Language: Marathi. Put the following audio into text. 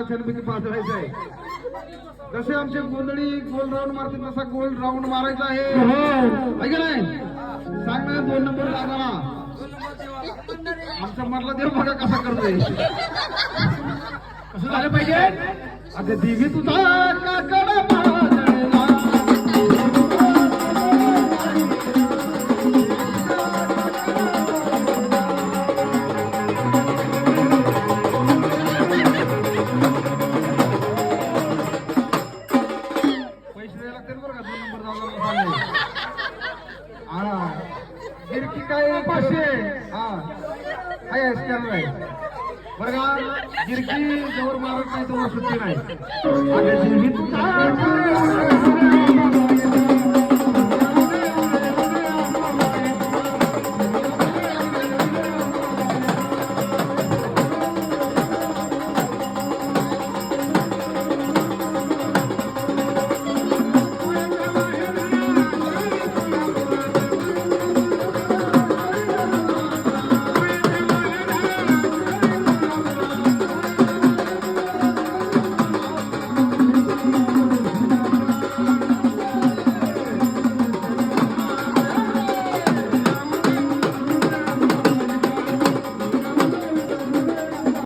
छानपैकी पाजळायचं आहे. जसे आमचे गोंधळी गोल राऊंड मारते तसा गोल राऊंड मारायचा आहे. आहे का नाही? सांग ना 2 नंबर दादाला. आमचा मधला देव बघा कसा करतोय. कसं झालं पाहिजे? अगं देवी तुझा काकडा पाजळला. गिरकी काय 500. बरं का गिरकी जवळ मारत नाही तो सुट्टी नाही.